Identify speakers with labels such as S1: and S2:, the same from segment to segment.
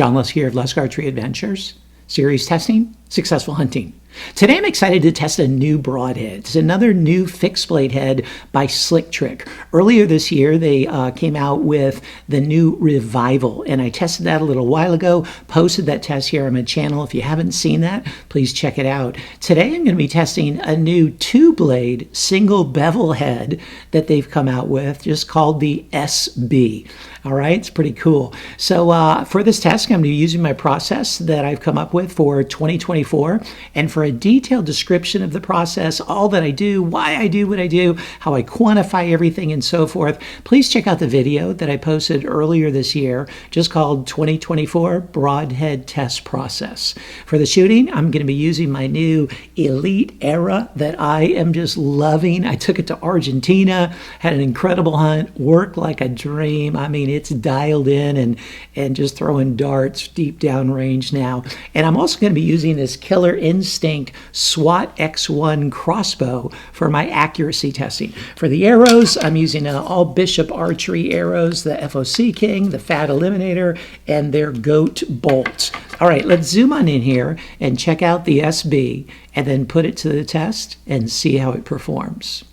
S1: John Lusk here of Lusk Archery Adventures. Series testing, successful hunting. Today I'm excited to test a new broadhead. It's another new fixed blade head by Slick Trick. Earlier this year they came out with the new Revival, and I tested that a little while ago, posted that test here on my channel. If you haven't seen that, please check it out. Today I'm going to be testing a new 2-blade single bevel head that they've come out with, just called the SB. All right, it's pretty cool. So for this test, I'm going to be using my process that I've come up with for 2024, and for a detailed description of the process, all that I do, why I do what I do, how I quantify everything, and so forth, please check out the video that I posted earlier this year, just called 2024 Broadhead Test Process. For the shooting, I'm going to be using my new Elite Era that I am just loving. I took it to Argentina, had an incredible hunt, worked like a dream. I mean, it's dialed in and just throwing darts deep down range now. And I'm also going to be using this Killer Instinct SWAT X1 crossbow for my accuracy testing. For the arrows, I'm using all Bishop Archery arrows, the FOC King, the Fat Eliminator, and their GOAT bolts. All right, let's zoom on in here and check out the SB and then put it to the test and see how it performs.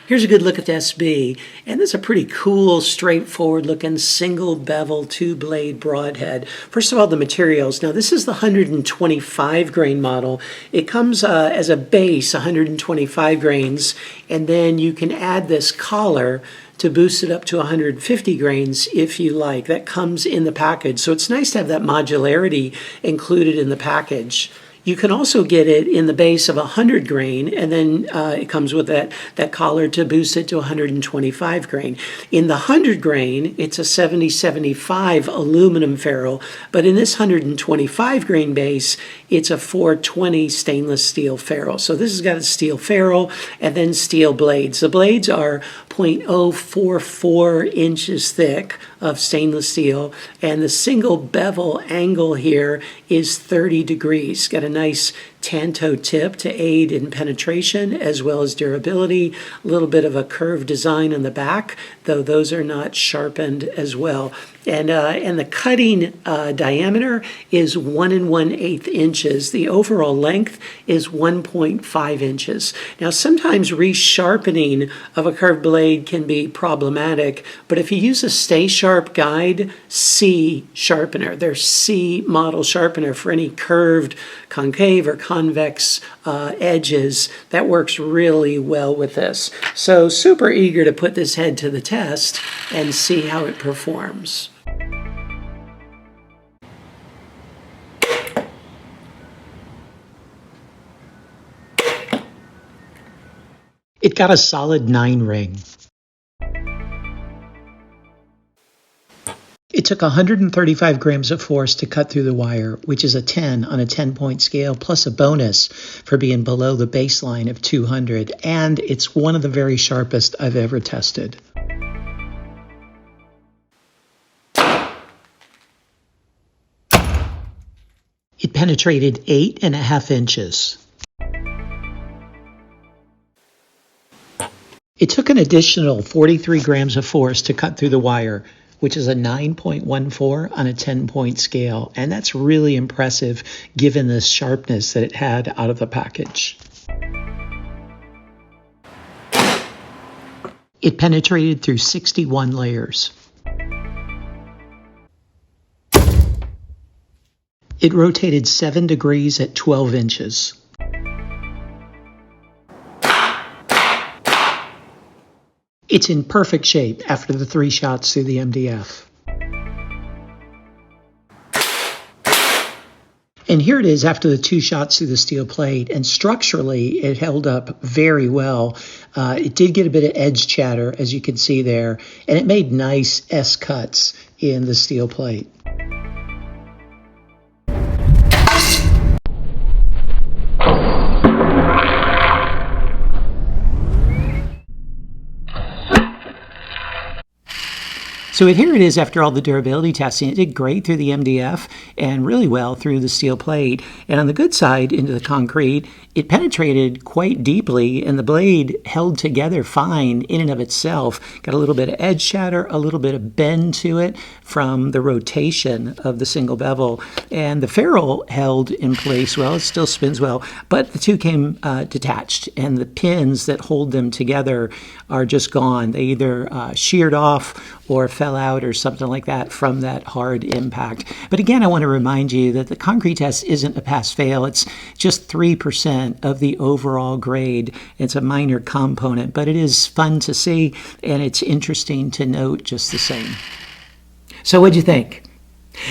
S1: Here's a good look at the SB, and this is a pretty cool, straightforward looking single bevel 2-blade broadhead. First of all, the materials. Now this is the 125 grain model. It comes as a base 125 grains, and then you can add this collar to boost it up to 150 grains if you like. That comes in the package, so it's nice to have that modularity included in the package. You can also get it in the base of 100 grain, and then it comes with that collar to boost it to 125 grain. In the 100 grain, it's a 70-75 aluminum ferrule, but in this 125 grain base, it's a 420 stainless steel ferrule. So this has got a steel ferrule and then steel blades. The blades are 0.044 inches thick of stainless steel, and the single bevel angle here is 30 degrees. Got a nice tanto tip to aid in penetration as well as durability. A little bit of a curved design on the back, though those are not sharpened as well. And the cutting diameter is 1 1/8 inches. The overall length is 1.5 inches. Now, sometimes resharpening of a curved blade can be problematic, but if you use a Stay Sharp Guide C sharpener, their C model sharpener for any curved, concave, or convex edges, that works really well with this. So super eager to put this head to the test and see how it performs. It got a solid 9 ring. It took 135 grams of force to cut through the wire, which is a 10 on a 10-point scale, plus a bonus for being below the baseline of 200, and it's one of the very sharpest I've ever tested. It penetrated 8.5 inches. It took an additional 43 grams of force to cut through the wire, which is a 9.14 on a 10-point scale, and that's really impressive given the sharpness that it had out of the package. It penetrated through 61 layers. It rotated 7 degrees at 12 inches. It's in perfect shape after the 3 shots through the MDF. And here it is after the 2 shots through the steel plate, and structurally it held up very well. It did get a bit of edge chatter, as you can see there, and it made nice S cuts in the steel plate. So here it is after all the durability testing. It did great through the MDF and really well through the steel plate. And on the good side, into the concrete, it penetrated quite deeply, and the blade held together fine in and of itself. Got a little bit of edge shatter, a little bit of bend to it from the rotation of the single bevel. And the ferrule held in place well. It still spins well, but the two came detached, and the pins that hold them together are just gone. They either sheared off or fell out or something like that from that hard impact. But again, I want to remind you that the concrete test isn't a pass-fail. It's just 3% of the overall grade. It's a minor component, but it is fun to see, and it's interesting to note just the same. So what'd you think?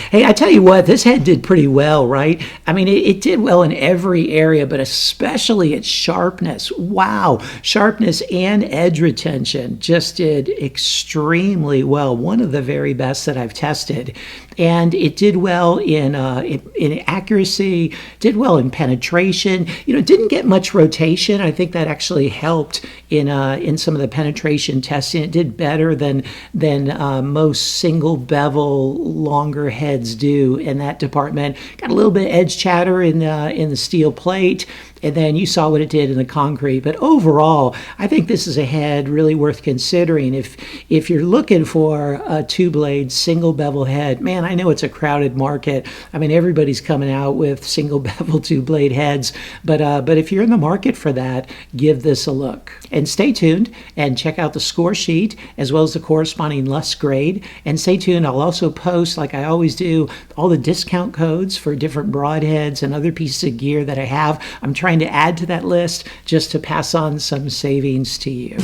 S1: Hey, I tell you what, this head did pretty well, right? I mean, it did well in every area, but especially its sharpness. Wow, sharpness and edge retention just did extremely well. One of the very best that I've tested. And it did well in accuracy, did well in penetration. It didn't get much rotation. I think that actually helped in some of the penetration testing. It did better than most single bevel longer heads do in that department. Got a little bit of edge chatter in the steel plate. And then you saw what it did in the concrete. But overall, I think this is a head really worth considering. If you're looking for a two-blade single bevel head, man, I know it's a crowded market. I mean, everybody's coming out with single bevel two-blade heads. But if you're in the market for that, give this a look. And stay tuned and check out the score sheet as well as the corresponding lust grade. And stay tuned. I'll also post, like I always do, all the discount codes for different broadheads and other pieces of gear that I have. I'm trying to add to that list just to pass on some savings to you.